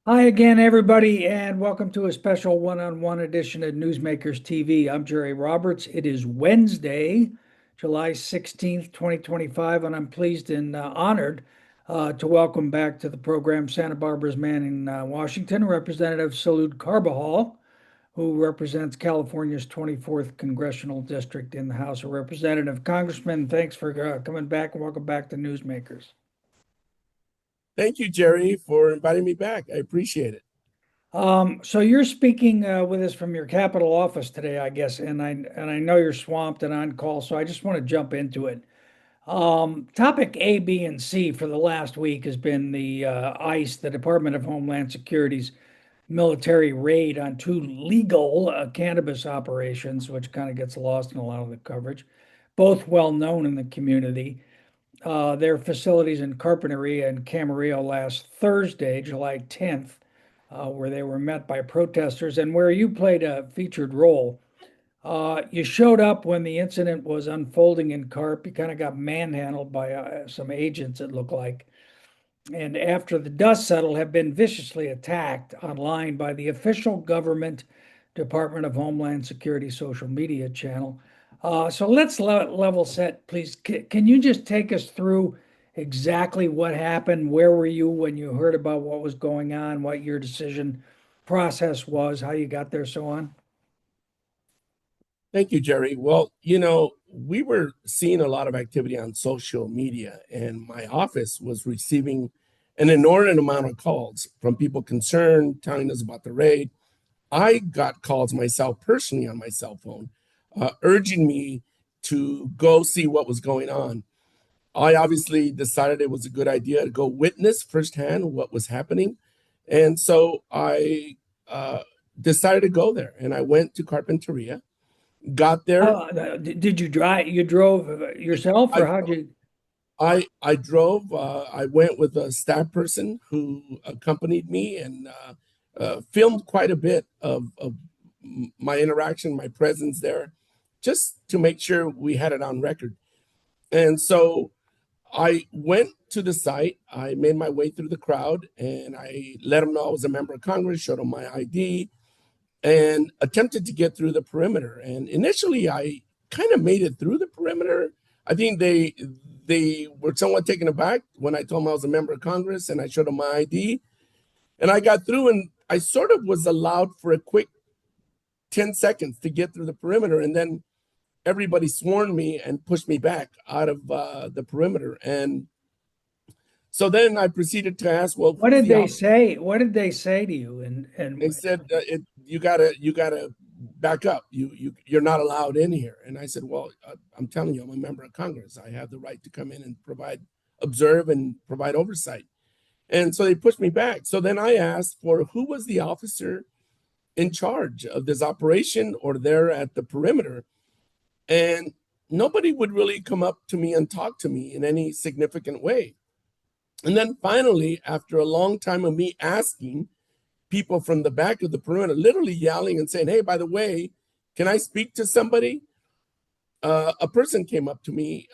Hi again, everybody, and welcome to a special one-on-one edition of Newsmakers TV. I'm Jerry Roberts. It is Wednesday, July 16th, 2025, and I'm pleased and honored to welcome back to the program Santa Barbara's man in Washington, Representative Salud Carbajal, who represents California's 24th Congressional District in the House of Representatives. Congressman, thanks for coming back and welcome back to Newsmakers. Thank you, Jerry, for inviting me back. I appreciate it. So you're speaking with us from your Capitol office today, I guess, and I know you're swamped and on call, so I just want to jump into it. Topic A, B, and C for the last week has been the ICE, the Department of Homeland Security's military raid on two legal cannabis operations, which kind of gets lost in a lot of the coverage, both well known in the community. Their facilities in Carpinteria and Camarillo last Thursday, July 10th, where they were met by protesters and where you played a featured role. You showed up when the incident was unfolding in Carp. You kind of got manhandled by some agents, it looked like. And after the dust settled, have been viciously attacked online by the official government Department of Homeland Security social media channel. So let's level set, please. Can you just take us through exactly what happened? Where were you when you heard about what was going on, what your decision process was, how you got there, so on? Thank you, Jerry. Well, we were seeing a lot of activity on social media, and my office was receiving an inordinate amount of calls from people concerned, telling us about the raid. I got calls myself personally on my cell phone, urging me to go see what was going on. I obviously decided it was a good idea to go witness firsthand what was happening. And so I decided to go there, and I went to Carpinteria, got there. Did you drive? You drove yourself, I or how'd you? I drove. I went with a staff person who accompanied me and filmed quite a bit of my interaction, my presence there, just to make sure we had it on record. And so I went to the site. I made my way through the crowd, and I let them know I was a member of Congress, showed them my ID, and attempted to get through the perimeter. And initially, I kind of made it through the perimeter. I think they were somewhat taken aback when I told them I was a member of Congress and I showed them my ID. And I got through, and I sort of was allowed for a quick 10 seconds to get through the perimeter. And then everybody swarmed me and pushed me back out of the perimeter. And so then I proceeded to ask, well, What who's did the they officer? say? What did they say to you? And They said, you gotta back up. You're not allowed in here. And I said, well, I'm telling you, I'm a member of Congress. I have the right to come in and observe and provide oversight. And so they pushed me back. So then I asked for who was the officer in charge of this operation or there at the perimeter. And nobody would really come up to me and talk to me in any significant way. And then finally, after a long time of me asking, people from the back of the perimeter literally yelling and saying, hey, by the way, can I speak to somebody? A person came up to me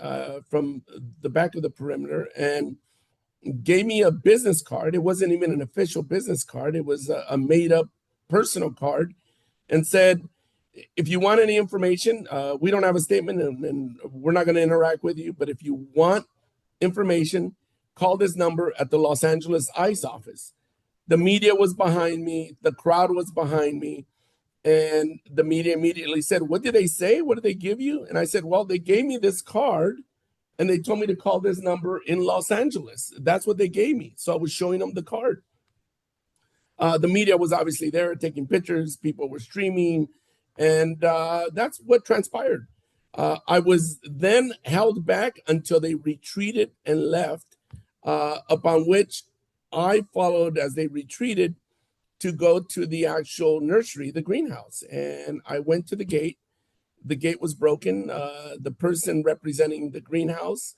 from the back of the perimeter and gave me a business card. It wasn't even an official business card, it was a made up personal card, and said, if you want any information, we don't have a statement and we're not going to interact with you. But if you want information, call this number at the Los Angeles ICE office. The media was behind me, the crowd was behind me, and the media immediately said, what did they say? What did they give you? And I said, well, they gave me this card and they told me to call this number in Los Angeles. That's what they gave me. So I was showing them the card. The media was obviously there taking pictures, people were streaming, and that's what transpired. I was then held back until they retreated and left, upon which I followed as they retreated to go to the actual nursery, the greenhouse. And I went to the gate. The gate was broken. The person representing the greenhouse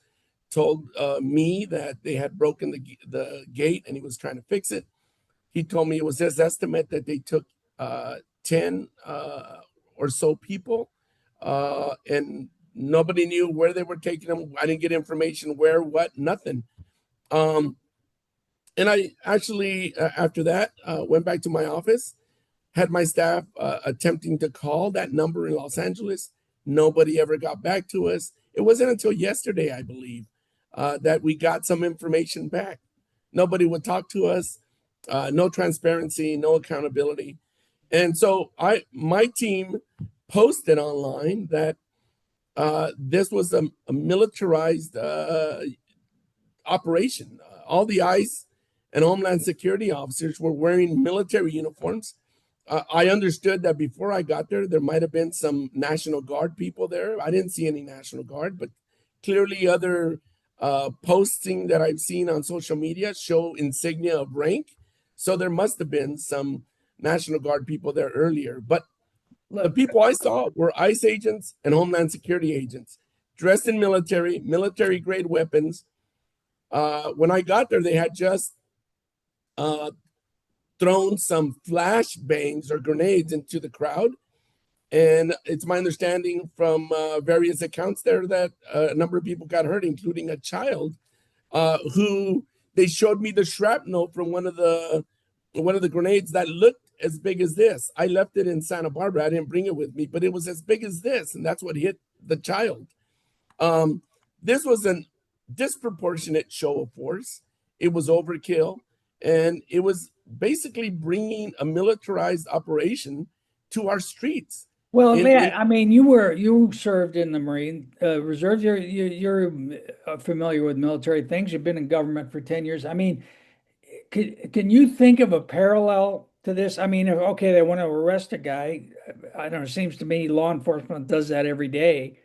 told me that they had broken the gate and he was trying to fix it. He told me it was his estimate that they took 10 or so people, and nobody knew where they were taking them. I didn't get information where, what, nothing. Um, And I actually, after that, went back to my office, had my staff attempting to call that number in Los Angeles. Nobody ever got back to us. It wasn't until yesterday, I believe, that we got some information back. Nobody would talk to us. No transparency, no accountability. And so my team posted online that this was a militarized operation. All the ICE and Homeland Security officers were wearing military uniforms. I understood that before I got there, there might have been some National Guard people there. I didn't see any National Guard, but clearly other posting that I've seen on social media show insignia of rank. So there must have been some National Guard people there earlier. But the Look, people I saw were ICE agents and Homeland Security agents dressed in military grade weapons. When I got there, they had just uh, thrown some flash bangs or grenades into the crowd. And it's my understanding from various accounts there that a number of people got hurt, including a child who they showed me the shrapnel from one of the grenades that looked as big as this. I left it in Santa Barbara. I didn't bring it with me, but it was as big as this, and that's what hit the child. Um, this was a disproportionate show of force. It was overkill, and it was basically bringing a militarized operation to our streets. well, In I mean, you served in the Marine Reserve. You're familiar with military things. You've been in government for 10 years. I mean, can you think of a parallel to this? I mean, okay, they want to arrest a guy. I don't know. It seems to me law enforcement does that every day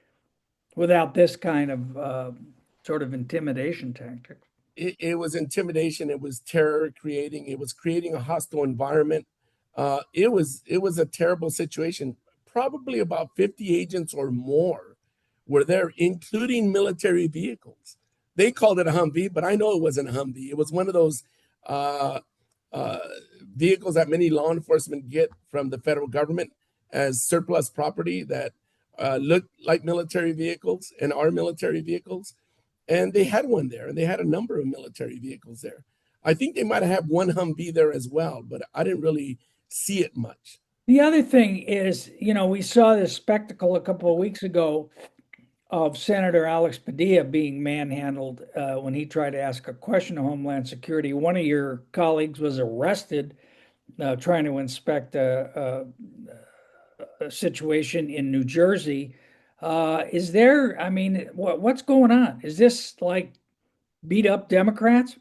without this kind of sort of intimidation tactic. it was intimidation, it was terror creating, it was creating a hostile environment. It was a terrible situation. Probably about 50 agents or more were there, including military vehicles. They called it a Humvee, but I know it wasn't a Humvee. It was one of those uh, uh, vehicles that many law enforcement get from the federal government as surplus property that look like military vehicles and are military vehicles. And they had one there, and they had a number of military vehicles there. I think they might have had one Humvee there as well, but I didn't really see it much. The other thing is, we saw this spectacle a couple of weeks ago of Senator Alex Padilla being manhandled when he tried to ask a question of Homeland Security. One of your colleagues was arrested trying to inspect a situation in New Jersey. Is there, I mean, what's going on? Is this like beat up Democrats?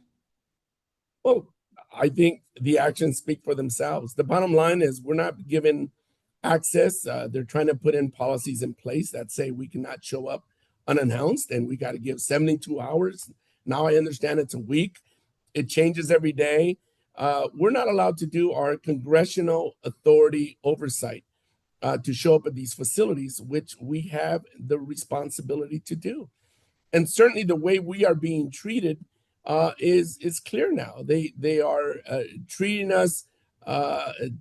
Well, I think the actions speak for themselves. The bottom line is we're not given access. They're trying to put in policies in place that say we cannot show up unannounced and we got to give 72 hours. Now I understand it's a week. It changes every day. We're not allowed to do our congressional authority oversight to show up at these facilities, which we have the responsibility to do. And certainly the way we are being treated is clear now. They are treating us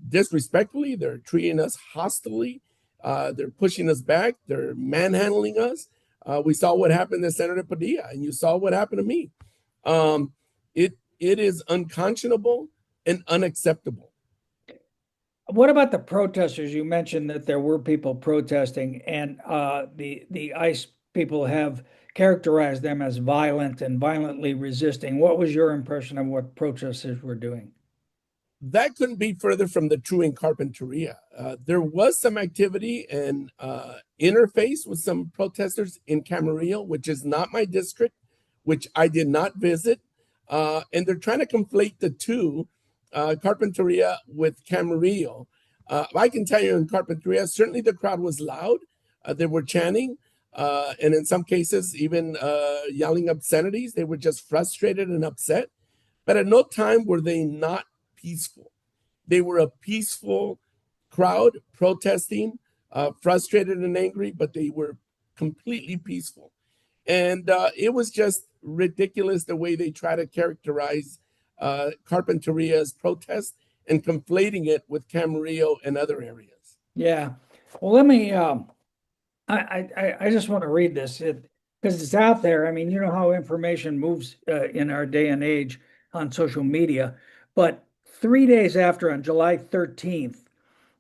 disrespectfully. They're treating us hostilely. They're pushing us back. They're manhandling us. We saw what happened to Senator Padilla, and you saw what happened to me. Um, it is unconscionable and unacceptable. What about the protesters? You mentioned that there were people protesting, and the ICE people have characterized them as violent and violently resisting. What was your impression of what protesters were doing? That couldn't be further from the true in Carpinteria. There was some activity and interface with some protesters in Camarillo, which is not my district, which I did not visit. And they're trying to conflate the two, Carpinteria with Camarillo. I can tell you in Carpinteria, certainly the crowd was loud. They were chanting, and in some cases, even yelling obscenities. They were just frustrated and upset. But at no time were they not peaceful. They were a peaceful crowd protesting, frustrated and angry, but they were completely peaceful. And it was just ridiculous the way they try to characterize Carpinteria's protest and conflating it with Camarillo and other areas. Yeah. Well, let me. I just want to read this because it's out there. I mean, you know how information moves in our day and age. on social media. But 3 days after, on July 13th,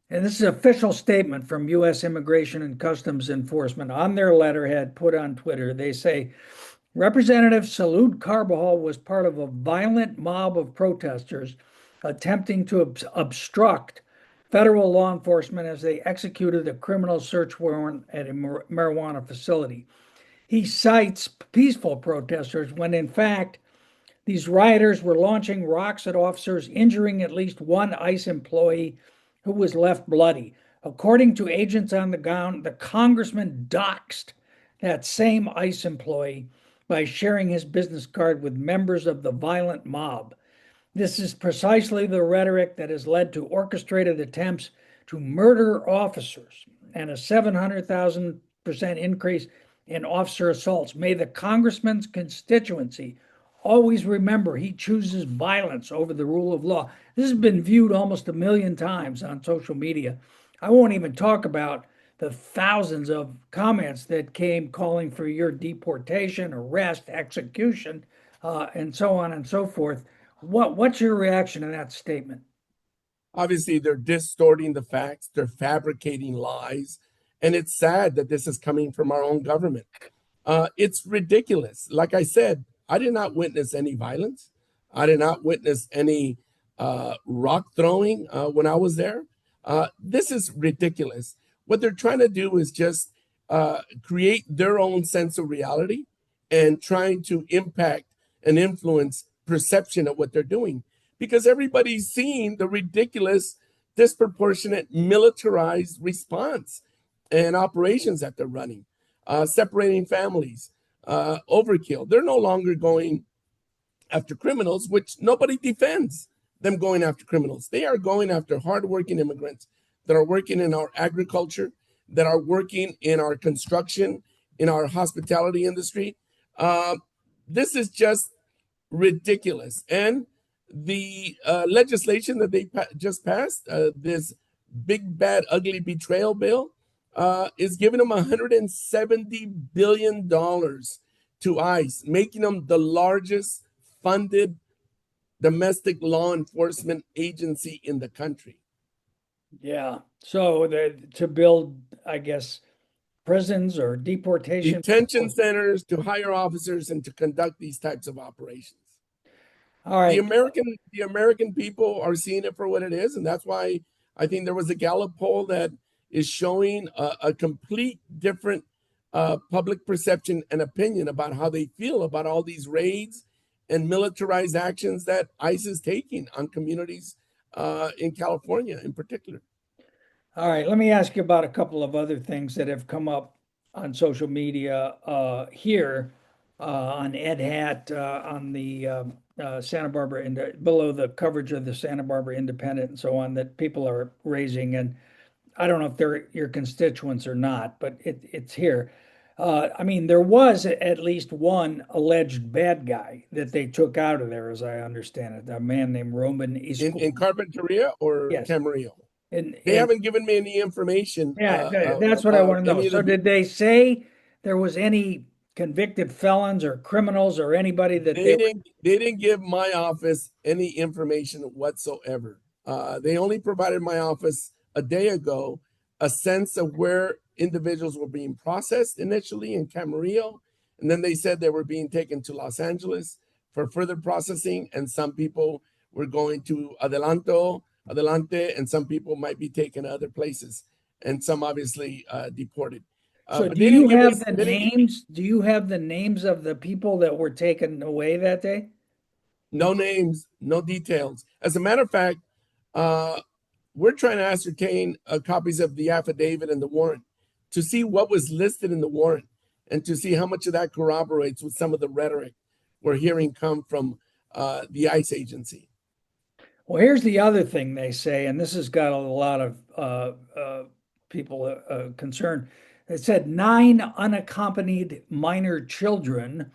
and this is an official statement from U.S. Immigration and Customs Enforcement on their letterhead put on Twitter, they say Representative Salud Carbajal was part of a violent mob of protesters attempting to obstruct federal law enforcement as they executed a criminal search warrant at a marijuana facility. He cites peaceful protesters when, in fact, these rioters were launching rocks at officers, injuring at least one ICE employee who was left bloody. According to agents on the ground, the congressman doxed that same ICE employee by sharing his business card with members of the violent mob. This is precisely the rhetoric that has led to orchestrated attempts to murder officers and a 700,000% increase in officer assaults. May the congressman's constituency always remember he chooses violence over the rule of law. This has been viewed almost 1 million times on social media. I won't even talk about the thousands of comments that came calling for your deportation, arrest, execution, and so on and so forth. What's your reaction to that statement? Obviously, they're distorting the facts, they're fabricating lies, and it's sad that this is coming from our own government. It's ridiculous. Like I said, I did not witness any violence. I did not witness any rock throwing when I was there. This is ridiculous. What they're trying to do is just create their own sense of reality and trying to impact and influence perception of what they're doing, because everybody's seeing the ridiculous, disproportionate militarized response and operations that they're running, separating families, overkill. They're no longer going after criminals, which nobody defends them going after criminals. They are going after hardworking immigrants that are working in our agriculture, that are working in our construction, in our hospitality industry. This is just ridiculous. And the legislation that they just passed, this big, bad, ugly betrayal bill, is giving them $170 billion to ICE, making them the largest funded domestic law enforcement agency in the country. Yeah. So to build, I guess, prisons or deportation. Detention centers to hire officers and to conduct these types of operations. All The right. American people are seeing it for what it is, and that's why I think there was a Gallup poll that is showing a complete different public perception and opinion about how they feel about all these raids and militarized actions that ICE is taking on communities in California in particular. All right. Let me ask you about a couple of other things that have come up on social media here on Ed Hat, on the Santa Barbara, below the coverage of the Santa Barbara Independent and so on, that people are raising. And I don't know if they're your constituents or not, but it's here. I mean, there was at least one alleged bad guy that they took out of there, as I understand it, a man named Roman Isco. In Carpinteria or Yes. Camarillo? They And haven't given me any information yeah, that's what I about want to know. any of So the. did they say there was any convicted felons or criminals or anybody that they were? They didn't give my office any information whatsoever. They only provided my office a day ago a sense of where individuals were being processed initially in Camarillo, and then they said they were being taken to Los Angeles for further processing, and some people were going to Adelante, and some people might be taken to other places, and some obviously deported. So But do they didn't you give have us. the They didn't give names? Do you have the names of the people that were taken away that day? no names, no details. As a matter of fact, uh, we're trying to ascertain copies of the affidavit and the warrant to see what was listed in the warrant and to see how much of that corroborates with some of the rhetoric we're hearing come from the ICE agency. Well, here's the other thing they say, and this has got a lot of people concerned. It said 9 unaccompanied minor children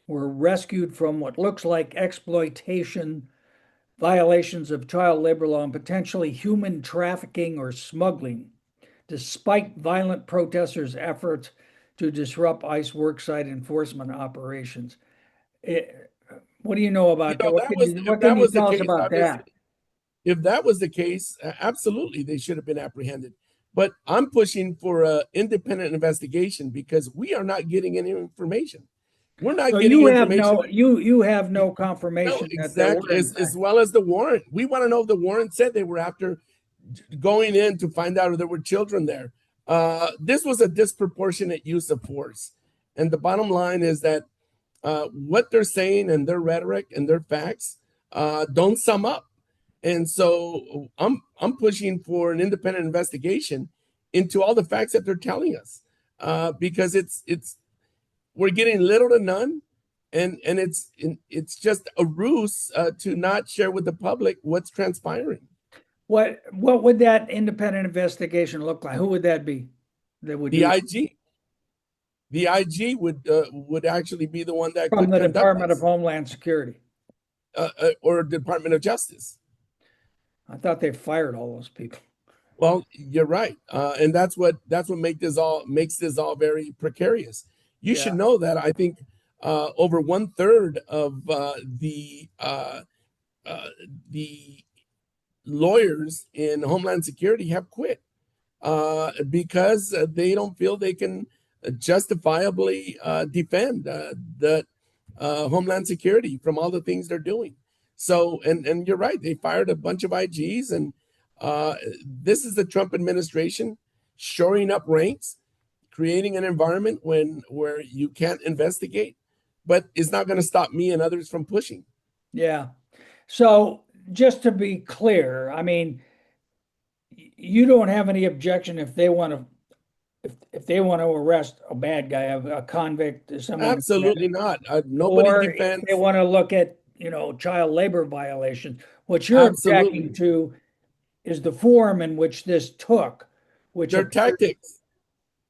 were rescued from what looks like exploitation, violations of child labor law, and potentially human trafficking or smuggling, despite violent protesters' efforts to disrupt ICE worksite enforcement operations. It, What do you know You about that? know, What that can was, you if what can that you was the tell us case, about obviously, that? if that was the case, absolutely, they should have been apprehended. But I'm pushing for an independent investigation because we are not getting any information. We're not So getting you have information. no you have You- no No, confirmation that there exactly. were in As fact. well as the warrant. We want to know if the warrant said they were after going in to find out if there were children there. This was a disproportionate use of force. And the bottom line is that what they're saying and their rhetoric and their facts don't sum up. And so I'm pushing for an independent investigation into all the facts that they're telling us, because it's we're getting little to none, and it's just a ruse to not share with the public what's transpiring. What would that independent investigation look like? Who would that be that would The do IG, the IG would actually be the one that from could the conduct Department of this, Homeland Security? or Department of Justice. I thought they fired all those people. Well, you're right, and that's what makes this all very precarious. You should Yeah. know that I think over 1/3 of uh, the lawyers in Homeland Security have quit because they don't feel they can justifiably defend the Homeland Security from all the things they're doing. So, and you're right, they fired a bunch of IGs, and this is the Trump administration shoring up ranks, creating an environment where you can't investigate, but it's not going to stop me and others from pushing. Yeah. So just to be clear, I mean, you don't have any objection if they want to if they want to arrest a bad guy, a convict, someone who Absolutely committed, not. Nobody or if they defends. want to look at, child labor violations. What you're objecting Absolutely. to is the form in which this took, which Their appears, tactics.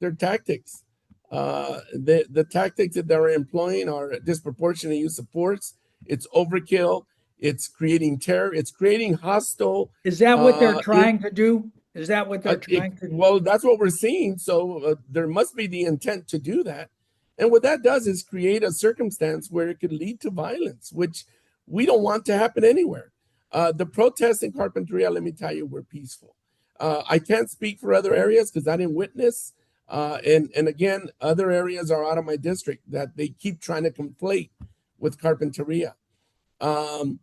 Their tactics. The tactics that they're employing are disproportionate use of force. It's overkill. It's creating terror. It's creating hostile. is that what they're In trying to do? Is that what they're trying to? well, that's what we're seeing. So there must be the intent to do that. And what that does is create a circumstance where it could lead to violence, which we don't want to happen anywhere. The protests in Carpinteria, let me tell you, were peaceful. I can't speak for other areas because I didn't witness. And again, other areas are out of my district that they keep trying to conflate with Carpinteria. Um,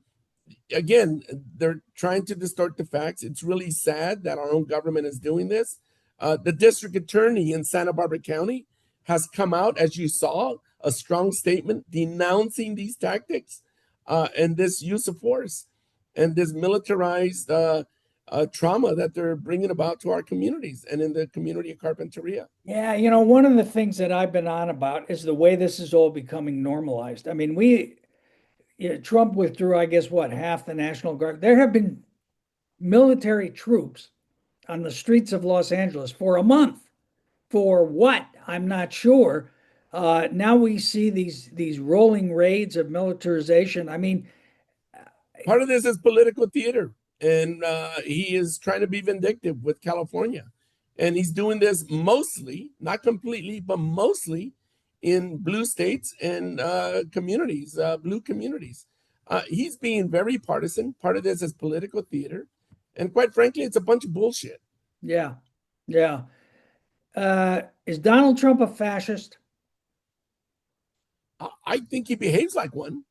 Again, they're trying to distort the facts. It's really sad that our own government is doing this. The district attorney in Santa Barbara County has come out, as you saw, a strong statement denouncing these tactics and this use of force and this militarized trauma that they're bringing about to our communities and in the community of Carpinteria. Yeah, one of the things that I've been on about is the way this is all becoming normalized. I mean, Trump withdrew, I guess, what, half the National Guard. There have been military troops on the streets of Los Angeles for a month. For what? I'm not sure. Now we see these rolling raids of militarization. I mean, Part of this is political theater, and he is trying to be vindictive with California, and he's doing this mostly, not completely, but mostly in blue states and communities, blue communities. He's being very partisan. Part of this is political theater, and quite frankly, it's a bunch of bullshit. yeah, yeah. Is Donald Trump a fascist? I think he behaves like one.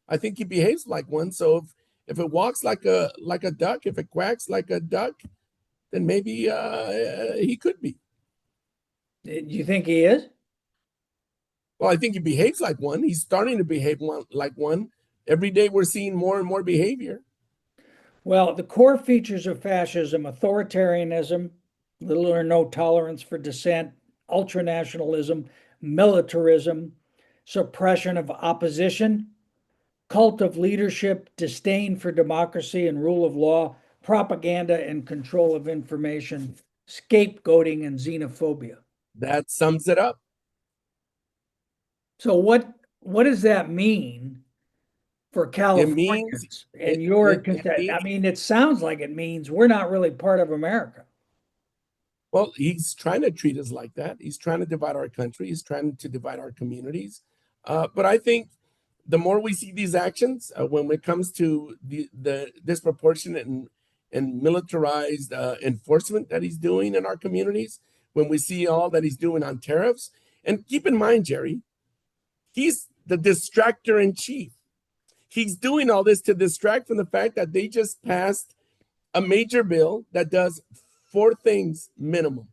I think he behaves like one. So if it walks like a duck, if it quacks like a duck, then maybe he could be. Do you think he is? Well, I think he behaves like one. He's starting to behave like one. Every day we're seeing more and more behavior. Well, the core features of fascism: authoritarianism, little or no tolerance for dissent, ultranationalism, militarism, suppression of opposition, cult of leadership, disdain for democracy and rule of law, propaganda and control of information, scapegoating, and xenophobia. That sums it up. So what does that mean for It means Californians? And it I means mean, it sounds like it means we're not really part of America. well, he's trying to treat us like that. He's trying to divide our country. He's trying to divide our communities. But I think the more we see these actions, when it comes to the disproportionate and militarized enforcement that he's doing in our communities, when we see all that he's doing on tariffs, and keep in mind, Jerry, he's the distractor in chief. He's doing all this to distract from the fact that they just passed a major bill that does four things minimum.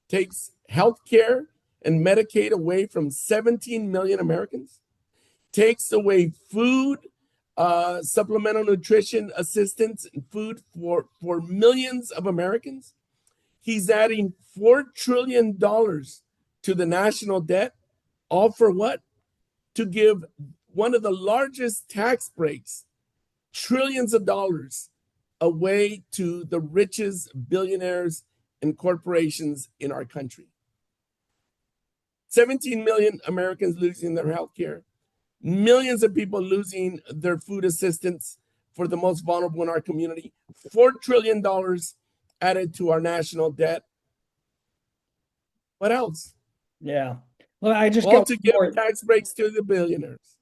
Takes health care and Medicaid away from 17 million Americans, takes away food, supplemental nutrition assistance and food for millions of Americans. He's adding $4 trillion to the national debt, all for what? To give one of the largest tax breaks, trillions of dollars, away to the richest billionaires and corporations in our country. 17 million Americans losing their health care, millions of people losing their food assistance for the most vulnerable in our community, $4 trillion added to our national debt. What else? Yeah. Well, I just All got to give more. tax breaks to the billionaires.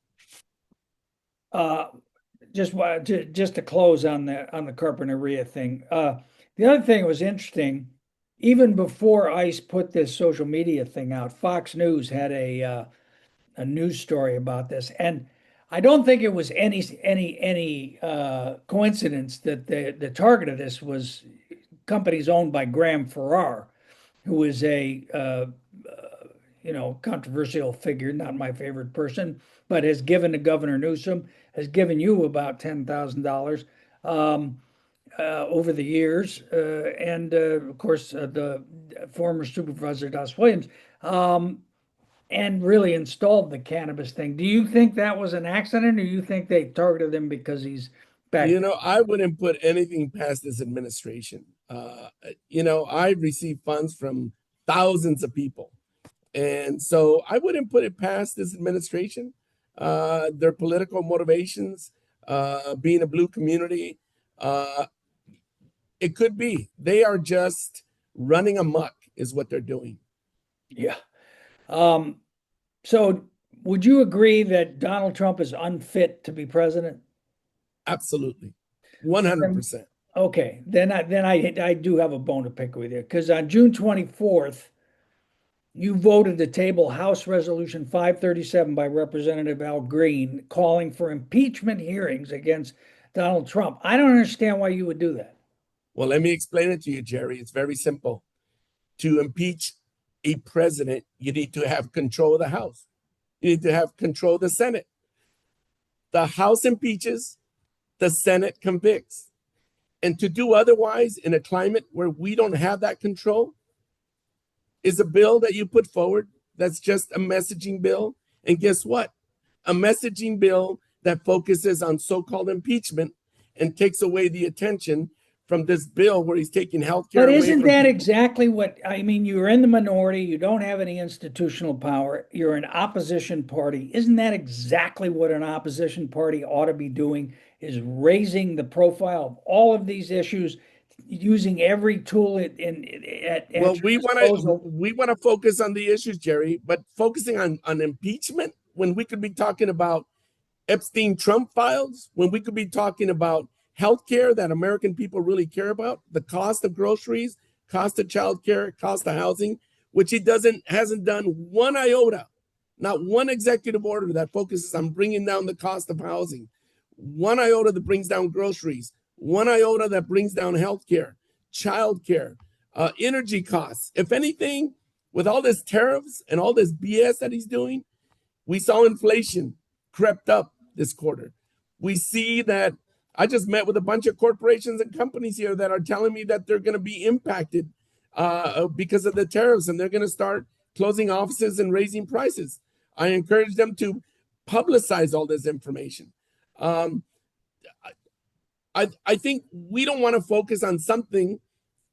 Just to close on the Carpinteria thing. The other thing that was interesting, even before ICE put this social media thing out, Fox News had a news story about this, and I don't think it was any coincidence that the target of this was companies owned by Graham Ferrar, who is a controversial figure, not my favorite person, but has given to Governor Newsom, has given you about $10,000 over the years, and of course the former Supervisor Das Williams, and really installed the cannabis thing. Do you think that was an accident, or do you think they targeted him because he's back? I wouldn't put anything past this administration. I receive funds from thousands of people. And so I wouldn't put it past this administration, their political motivations, being a blue community. It could be. They are just running amok is what they're doing. Yeah. So would you agree that Donald Trump is unfit to be president? Absolutely. 100%. Okay, then I do have a bone to pick with you, because on June 24th, you voted to table House Resolution 537 by Representative Al Green calling for impeachment hearings against Donald Trump. I don't understand why you would do that. Well, let me explain it to you, Jerry. It's very simple. To impeach a president, you need to have control of the House. You need to have control of the Senate. The House impeaches, the Senate convicts. And to do otherwise in a climate where we don't have that control is a bill that you put forward that's just a messaging bill. And guess what? A messaging bill that focuses on so-called impeachment and takes away the attention from this bill where he's taking health care But away isn't from that people. exactly what I mean? You're in the minority, you don't have any institutional power, you're an opposition party. Isn't that exactly what an opposition party ought to be doing? Is raising the profile of all of these issues, using every tool at Well, your we disposal. want to focus on the issues, Jerry, but focusing on impeachment when we could be talking about Epstein Trump files, when we could be talking about healthcare that American people really care about, the cost of groceries, cost of childcare, cost of housing, which he hasn't done one iota, not one executive order that focuses on bringing down the cost of housing, one iota that brings down groceries, one iota that brings down healthcare, childcare, energy costs. If anything, with all this tariffs and all this BS that he's doing, we saw inflation crept up this quarter. We see that I just met with a bunch of corporations and companies here that are telling me that they're going to be impacted because of the tariffs, and they're going to start closing offices and raising prices. I encourage them to publicize all this information. I think we don't want to focus on something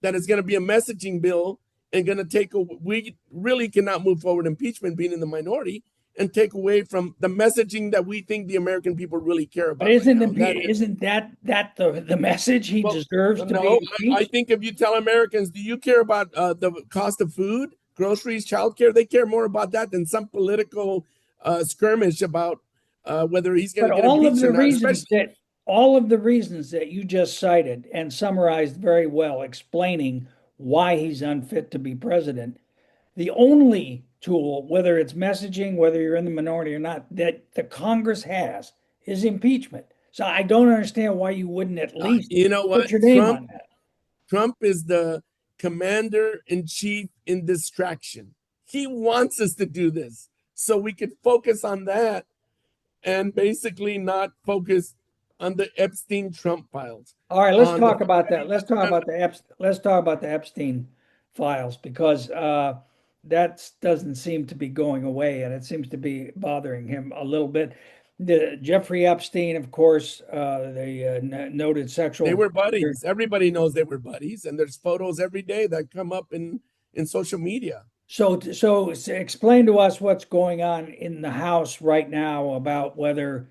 that is going to be a messaging bill and going to we really cannot move forward impeachment being in the minority and take away from the messaging that we think the American people really care about. But isn't that the message he deserves to be I impeached? think if you tell Americans, do you care about the cost of food, groceries, childcare? They care more about that than some political skirmish about whether he's going But to get impeached or not, especially. all of the reasons that you just cited and summarized very well, explaining why he's unfit to be president, the only tool, whether it's messaging, whether you're in the minority or not, that the Congress has is impeachment. So I don't understand why you wouldn't at least You know put what? your name on that. Trump is the commander in chief in distraction. He wants us to do this so we could focus on that and basically not focus on the Epstein Trump files. All right, let's On the talk fact about that he that. doesn't. Let's talk about the Epstein files because that doesn't seem to be going away, and it seems to be bothering him a little bit. The Jeffrey Epstein, of course, the noted They sexual were predator. buddies. Everybody knows they were buddies, and there's photos every day that come up in social media. So explain to us what's going on in the House right now about whether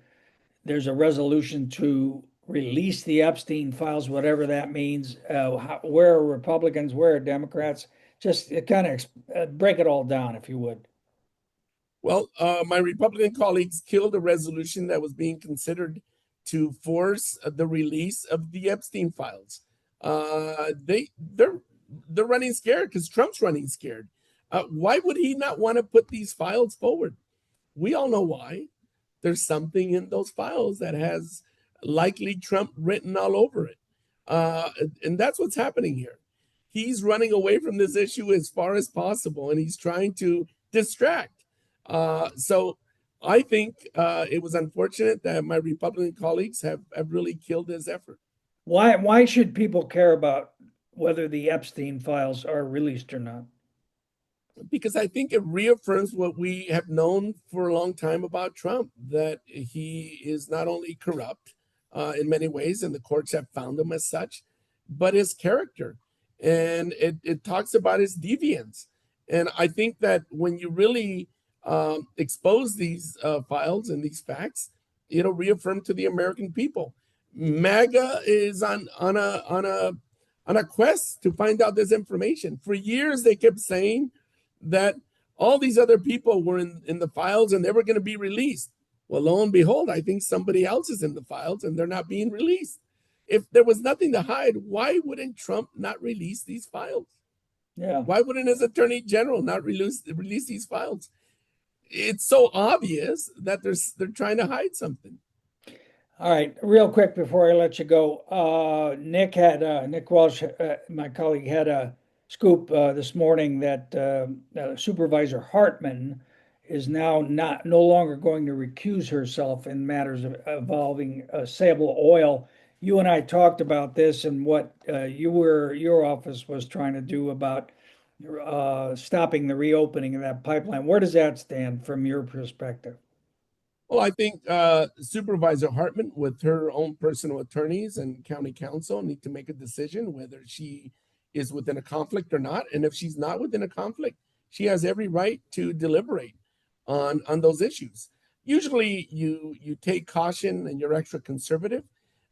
there's a resolution to release the Epstein files, whatever that means. Where are Republicans? Where are Democrats? Just kind of break it all down, if you would. Well, my Republican colleagues killed a resolution that was being considered to force the release of the Epstein files. They're running scared because Trump's running scared. Why would he not want to put these files forward? We all know why. There's something in those files that has likely Trump written all over it, and that's what's happening here. He's running away from this issue as far as possible, and he's trying to distract. So I think it was unfortunate that my Republican colleagues have really killed his effort. Why should people care about whether the Epstein files are released or not? Because I think it reaffirms what we have known for a long time about Trump, that he is not only corrupt in many ways, and the courts have found him as such, but his character. And it talks about his deviance. And I think that when you really expose these files and these facts, it'll reaffirm to the American people. MAGA is on a quest to find out this information. For years, they kept saying that all these other people were in the files and they were going to be released. Well, lo and behold, I think somebody else is in the files and they're not being released. If there was nothing to hide, why wouldn't Trump not release these files? Yeah. Why wouldn't his attorney general not release these files? It's so obvious that they're trying to hide something. All right, real quick before I let you go, Nick Walsh, my colleague, had a scoop this morning that Supervisor Hartman is now no longer going to recuse herself in matters involving saleable oil. You and I talked about this and what your office was trying to do about stopping the reopening of that pipeline. Where does that stand from your perspective? Well, I think Supervisor Hartman, with her own personal attorneys and county counsel, need to make a decision whether she is within a conflict or not. And if she's not within a conflict, she has every right to deliberate on those issues. Usually, you take caution and you're extra conservative,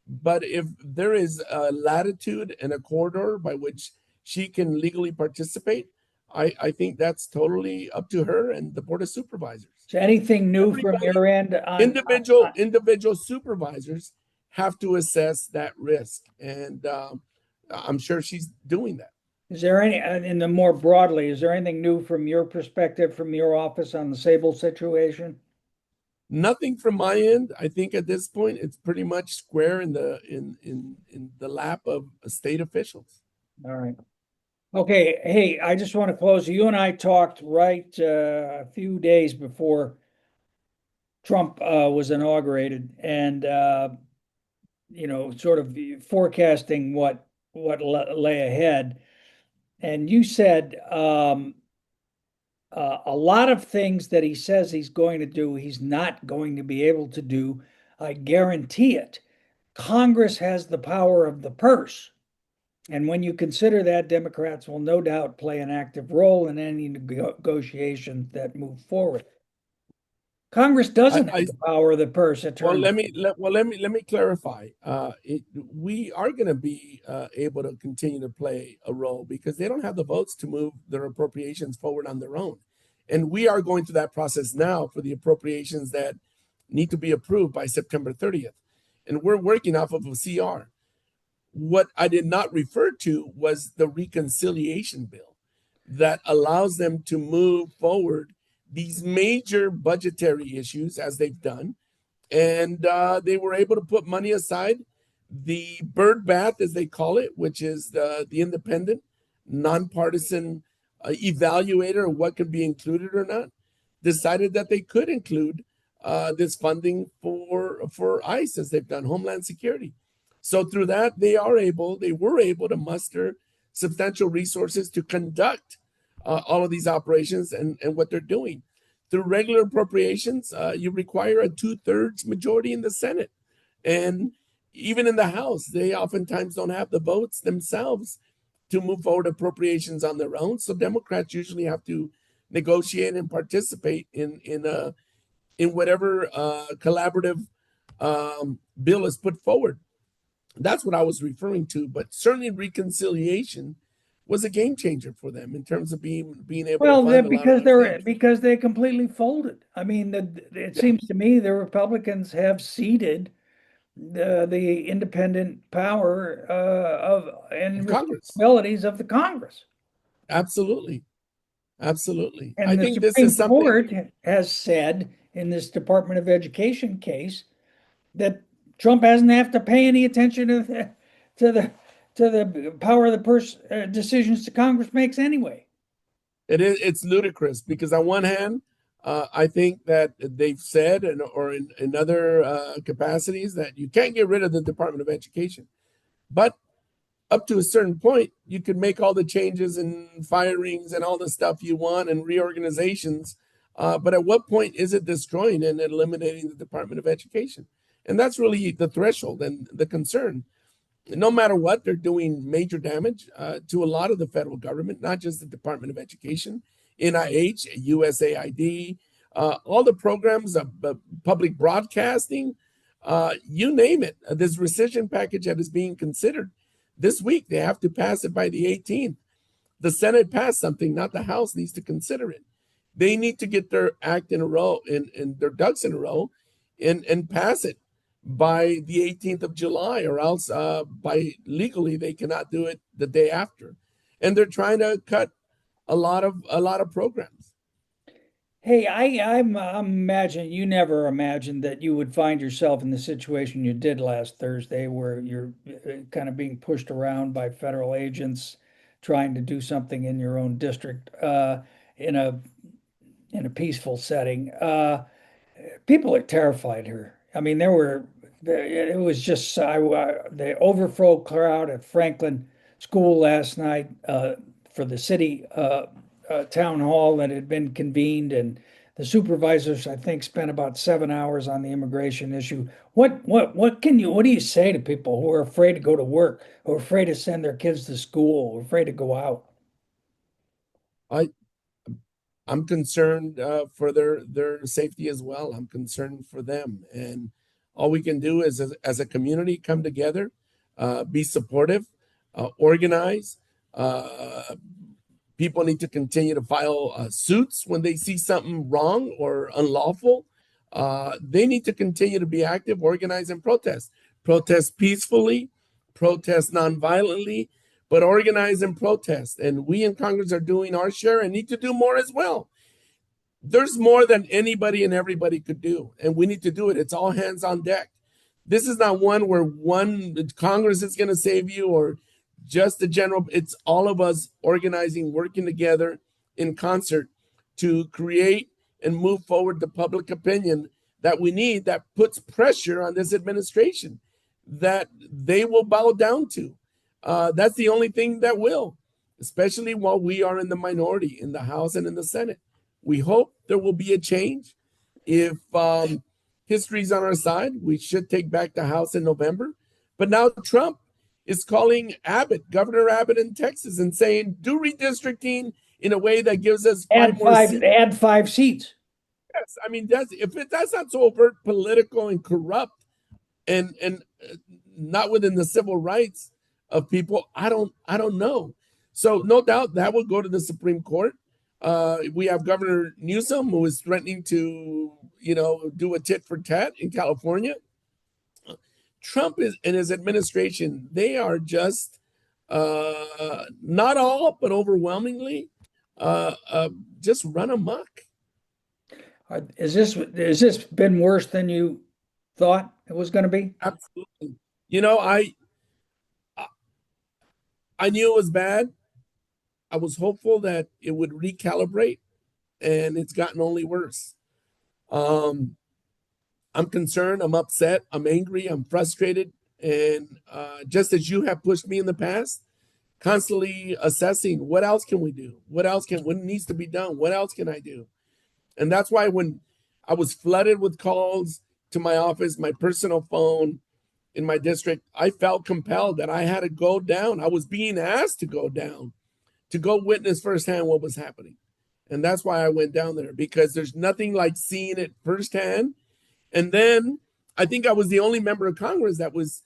but if there is a latitude and a corridor by which she can legally participate, I think that's totally up to her and the Board of Supervisors. So anything new from Everybody, your end individual supervisors have to assess that risk, and I'm sure she's doing that. is there any, in the more broadly, is there anything new from your perspective, from your office on the Sable situation? Nothing from my end. I think at this point it's pretty much square in the lap of state officials. All right. Okay. Hey, I just want to close. You and I talked right a few days before Trump was inaugurated, and sort of forecasting what lay ahead. And you said a lot of things that he says he's going to do, he's not going to be able to do. I guarantee it. Congress has the power of the purse. And when you consider that, Democrats will no doubt play an active role in any negotiations that move forward. Congress doesn't have the power of the purse. Well, let me clarify. We are going to be able to continue to play a role because they don't have the votes to move their appropriations forward on their own, and we are going through that process now for the appropriations that need to be approved by September 30th. And we're working off of a CR. What I did not refer to was the reconciliation bill that allows them to move forward these major budgetary issues as they've done. And they were able to put money aside. The bird bath, as they call it, which is the independent, nonpartisan evaluator of what could be included or not, decided that they could include this funding for ICE, as they've done, Homeland Security. So through that, they were able to muster substantial resources to conduct all of these operations and what they're doing. Through regular appropriations, you require a 2/3 majority in the Senate. And even in the House, they oftentimes don't have the votes themselves to move forward appropriations on their own. So Democrats usually have to negotiate and participate in whatever collaborative bill is put forward. That's what I was referring to. But certainly reconciliation was a game changer for them in terms of being able to fund a lot of those things. Because they completely folded. I mean, it seems to me the Republicans have ceded the independent power and Congress. responsibilities of the Congress. Absolutely. Absolutely. I And the think this is Supreme something. Court has said in this Department of Education case that Trump doesn't have to pay any attention to the power of the decisions the Congress makes anyway. It's ludicrous because on one hand, I think that they've said, or in other capacities, that you can't get rid of the Department of Education. But up to a certain point, you could make all the changes and firings and all the stuff you want and reorganizations. But at what point is it destroying and eliminating the Department of Education? And that's really the threshold and the concern. No matter what, they're doing major damage to a lot of the federal government, not just the Department of Education, NIH, USAID, all the programs of public broadcasting, you name it. This rescission package that is being considered this week, they have to pass it by the 18th. The Senate passed something, not the House needs to consider it. They need to get their act in a row and their ducks in a row and pass it by the 18th of July, or else by legally they cannot do it the day after. And they're trying to cut a lot of programs. Hey, I'm imagining you never imagined that you would find yourself in the situation you did last Thursday, where you're kind of being pushed around by federal agents trying to do something in your own district in a peaceful setting. People are terrified here. I mean, it was just the overflow crowd at Franklin School last night for the city town hall that had been convened, and the supervisors, I think, spent about 7 hours on the immigration issue. What do you say to people who are afraid to go to work, who are afraid to send their kids to school, who are afraid to go out? I I'm concerned for their safety as well. I'm concerned for them, and all we can do is, as a community, come together, be supportive, organize. People need to continue to file suits when they see something wrong or unlawful. They need to continue to be active, organize, and protest. Protest peacefully, protest nonviolently, but organize and protest. And we in Congress are doing our share and need to do more as well. There's more than anybody and everybody could do, and we need to do it. It's all hands on deck. This is not one where one Congress is going to save you or just the general. It's all of us organizing, working together in concert to create and move forward the public opinion that we need, that puts pressure on this administration that they will bow down to. That's the only thing that will, especially while we are in the minority in the House and in the Senate. We hope there will be a change. If history's on our side, we should take back the House in November. But now Trump is calling Governor Abbott in Texas, and saying, do redistricting in a way that gives us five more seats. Add 5 seats. Yes, I mean, that's not so overt political and corrupt and not within the civil rights of people, I don't know. So no doubt that will go to the Supreme Court. We have Governor Newsom, who is threatening to, do a tit for tat in California. Trump and his administration, they are just not all, but overwhelmingly just run amok. Has this been worse than you thought it was going to be? Absolutely. You know, I knew it was bad. I was hopeful that it would recalibrate, and it's gotten only worse. Um, I'm concerned. I'm upset. I'm angry. I'm frustrated. And just as you have pushed me in the past, constantly assessing what else can we do? What needs to be done? What else can I do? And that's why when I was flooded with calls to my office, my personal phone in my district, I felt compelled that I had to go down. I was being asked to go down to go witness firsthand what was happening. And that's why I went down there, because there's nothing like seeing it firsthand. And then I think I was the only member of Congress that was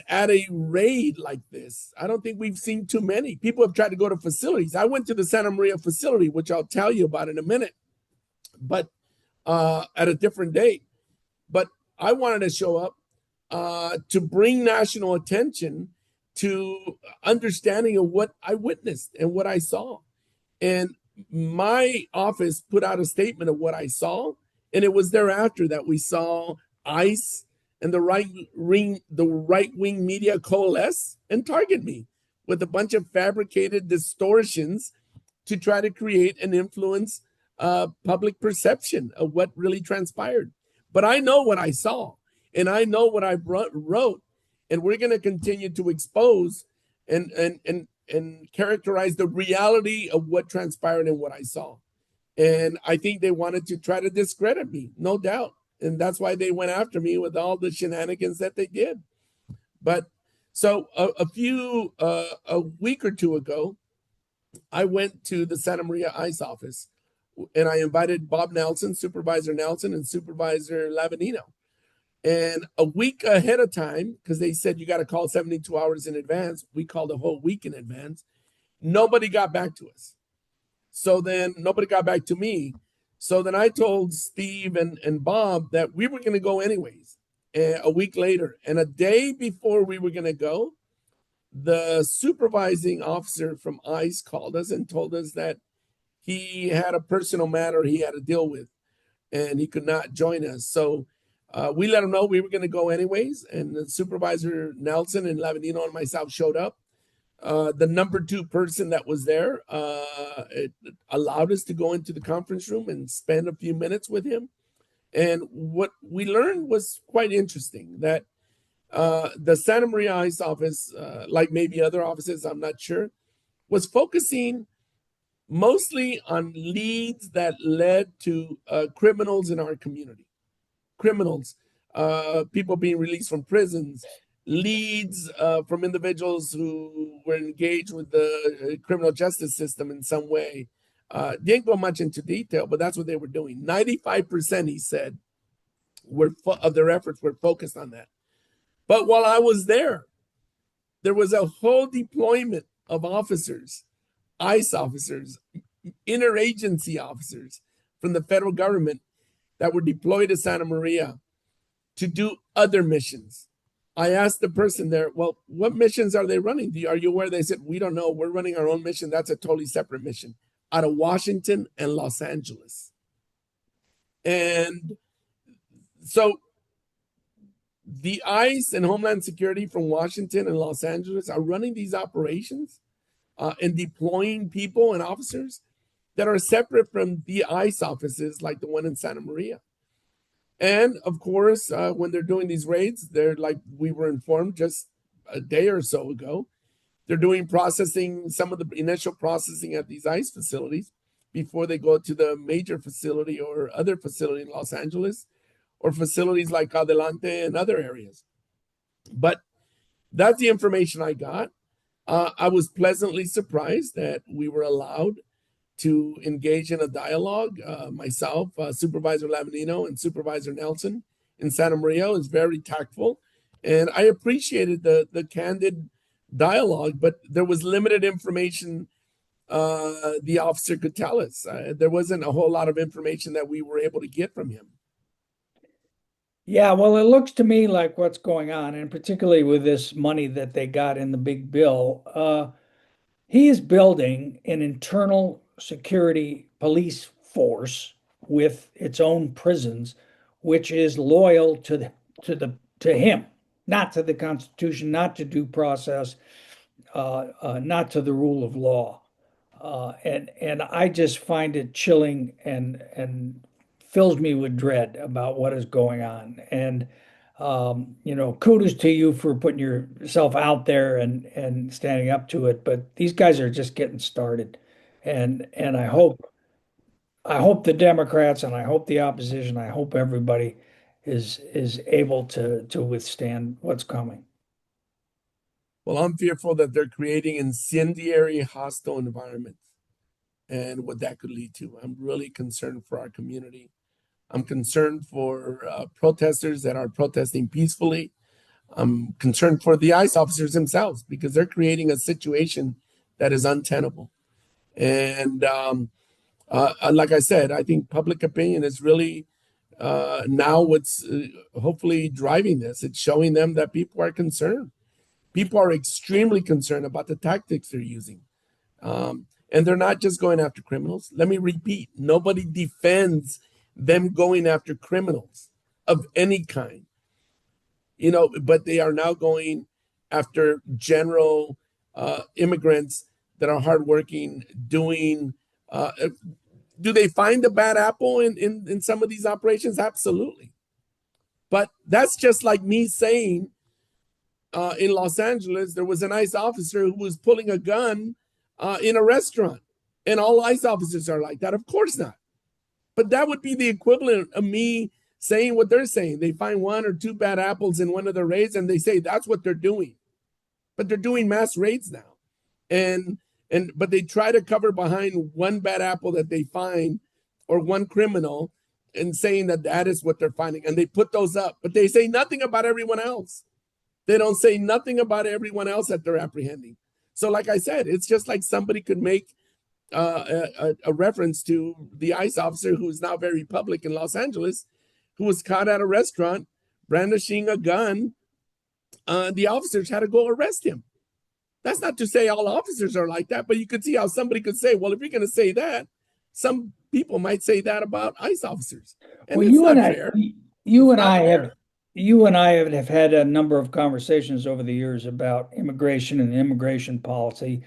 at a raid like this. I don't think we've seen too many. People have tried to go to facilities. I went to the Santa Maria facility, which I'll tell you about in a minute, but at a different date. But I wanted to show up to bring national attention to understanding of what I witnessed and what I saw. And my office put out a statement of what I saw, and it was thereafter that we saw ICE and the right wing media coalesce and target me with a bunch of fabricated distortions to try to create and influence public perception of what really transpired. But I know what I saw, and I know what I wrote, and we're going to continue to expose and characterize the reality of what transpired and what I saw. And I think they wanted to try to discredit me, no doubt. And that's why they went after me with all the shenanigans that they did. But so a week or two ago, I went to the Santa Maria ICE office, and I invited Bob Nelson, Supervisor Nelson, and Supervisor Lavanino. And a week ahead of time, because they said you got to call 72 hours in advance, we called a whole week in advance. Nobody got back to us. So then nobody got back to me. So then I told Steve and Bob that we were going to go anyways a week later. And a day before we were going to go, the supervising officer from ICE called us and told us that he had a personal matter he had to deal with, and he could not join us. So we let him know we were going to go anyways. And the Supervisor Nelson and Lavanino and myself showed up. The number 2 person that was there it allowed us to go into the conference room and spend a few minutes with him. And what we learned was quite interesting, that the Santa Maria ICE office, like maybe other offices, I'm not sure, was focusing mostly on leads that led to criminals in our community. Criminals, people being released from prisons, leads from individuals who were engaged with the criminal justice system in some way. Didn't go much into detail, but that's what they were doing. 95%, he said, of their efforts were focused on that. But while I was there was a whole deployment of officers, ICE officers, interagency officers from the federal government that were deployed to Santa Maria to do other missions. I asked the person there, well, what missions are they running? Are you aware? They said, we don't know. We're running our own mission. That's a totally separate mission out of Washington and Los Angeles. And so the ICE and Homeland Security from Washington and Los Angeles are running these operations and deploying people and officers that are separate from the ICE offices like the one in Santa Maria. And of course, when they're doing these raids, they're, like we were informed just a day or so ago, they're doing processing, some of the initial processing at these ICE facilities before they go to the major facility or other facility in Los Angeles, or facilities like Adelante and other areas. But that's the information I got. I was pleasantly surprised that we were allowed to engage in a dialogue. Myself, Supervisor Lavanino, and Supervisor Nelson in Santa Maria is very tactful. And I appreciated the candid dialogue, but there was limited information the officer could tell us. There wasn't a whole lot of information that we were able to get from him. Yeah, well, it looks to me like what's going on, and particularly with this money that they got in the big bill, he is building an internal security police force with its own prisons, which is loyal to him, not to the Constitution, not to due process, not to the rule of law. And I just find it chilling and fills me with dread about what is going on. And kudos to you for putting yourself out there and standing up to it. But these guys are just getting started, and I hope the Democrats and I hope the opposition, I hope everybody is able to withstand what's coming. Well, I'm fearful that they're creating incendiary, hostile environments and what that could lead to. I'm really concerned for our community. I'm concerned for protesters that are protesting peacefully. I'm concerned for the ICE officers themselves because they're creating a situation that is untenable. And like I said, I think public opinion is really now what's hopefully driving this. It's showing them that people are concerned. People are extremely concerned about the tactics they're using. And they're not just going after criminals. Let me repeat, nobody defends them going after criminals of any kind, but they are now going after general immigrants that are hardworking, doing. Do they find the bad apple in some of these operations? Absolutely. But that's just like me saying in Los Angeles, there was an ICE officer who was pulling a gun in a restaurant. And all ICE officers are like that. Of course not. But that would be the equivalent of me saying what they're saying. They find one or two bad apples in one of their raids and they say that's what they're doing. But they're doing mass raids now. But they try to cover behind one bad apple that they find or one criminal and saying that is what they're finding. And they put those up, but they say nothing about everyone else. They don't say nothing about everyone else that they're apprehending. So like I said, it's just like somebody could make a reference to the ICE officer who is now very public in Los Angeles, who was caught at a restaurant brandishing a gun. The officers had to go arrest him. That's not to say all officers are like that, but you could see how somebody could say, well, if you're going to say that, some people might say that about ICE officers. And Well, it's not fair. you It's and not I fair. have had a number of conversations over the years about immigration and immigration policy.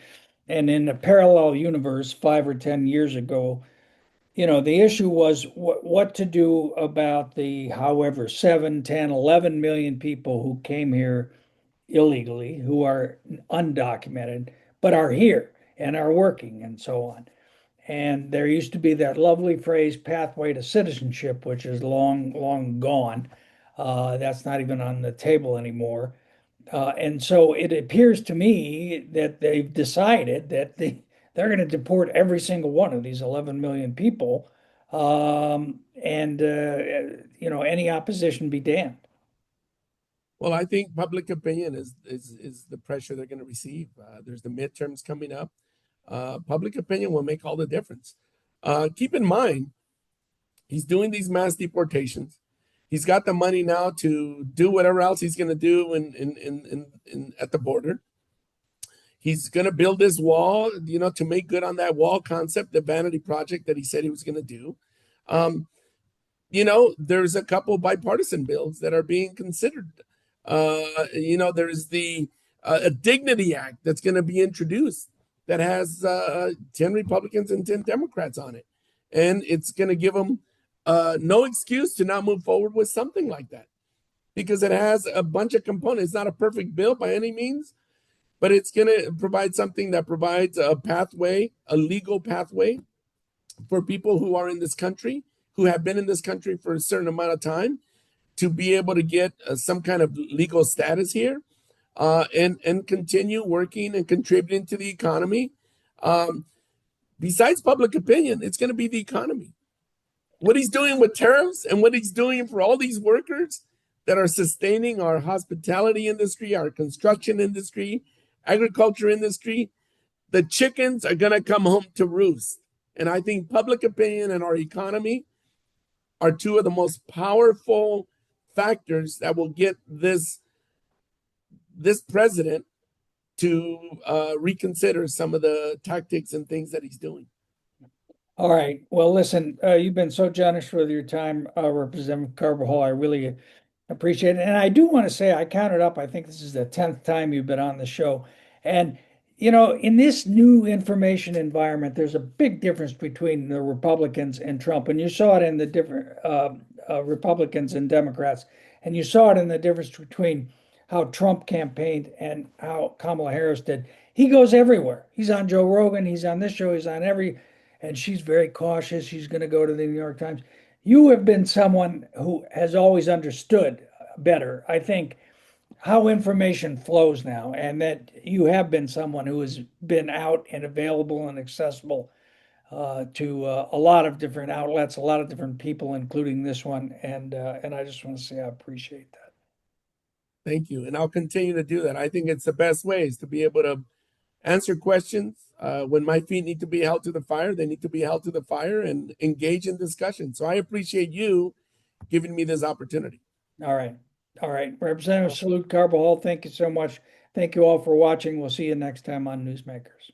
And in a parallel universe, 5 or 10 years ago, the issue was what to do about the, however, 7, 10, 11 million people who came here illegally, who are undocumented, but are here and are working and so on. And there used to be that lovely phrase, pathway to citizenship, which is long, long gone. That's not even on the table anymore. And so it appears to me that they've decided that they're going to deport every single one of these 11 million people. And, any opposition be damned. Well, I think public opinion is the pressure they're going to receive. There's the midterms coming up. Public opinion will make all the difference. Keep in mind, he's doing these mass deportations. He's got the money now to do whatever else he's going to do at the border. He's going to build this wall, to make good on that wall concept, the vanity project that he said he was going to do. There's a couple bipartisan bills that are being considered. There's the Dignity Act that's going to be introduced that has 10 Republicans and 10 Democrats on it. And it's going to give them no excuse to not move forward with something like that because it has a bunch of components. It's not a perfect bill by any means, but it's going to provide something that provides a pathway, a legal pathway for people who are in this country, who have been in this country for a certain amount of time, to be able to get some kind of legal status here and continue working and contributing to the economy. Besides public opinion, it's going to be the economy. What he's doing with tariffs and what he's doing for all these workers that are sustaining our hospitality industry, our construction industry, agriculture industry, the chickens are going to come home to roost. And I think public opinion and our economy are two of the most powerful factors that will get this president to reconsider some of the tactics and things that he's doing. All right. Well, listen, you've been so generous with your time, Representative Carbajal. I really appreciate it. And I do want to say, I counted up, I think this is the 10th time you've been on the show. And, in this new information environment, there's a big difference between the Republicans and Trump. And you saw it in the different Republicans and Democrats. And you saw it in the difference between how Trump campaigned and how Kamala Harris did. He goes everywhere. He's on Joe Rogan. He's on this show. He's on and she's very cautious. She's going to go to the New York Times. You have been someone who has always understood better, I think, how information flows now, and that you have been someone who has been out and available and accessible to a lot of different outlets, a lot of different people, including this one. And I just want to say I appreciate that. Thank you. And I'll continue to do that. I think it's the best way is to be able to answer questions. When my feet need to be held to the fire, they need to be held to the fire and engage in discussion. So I appreciate you giving me this opportunity. All right. All right. Representative Salud Carbajal, thank you so much. Thank you all for watching. We'll see you next time on Newsmakers.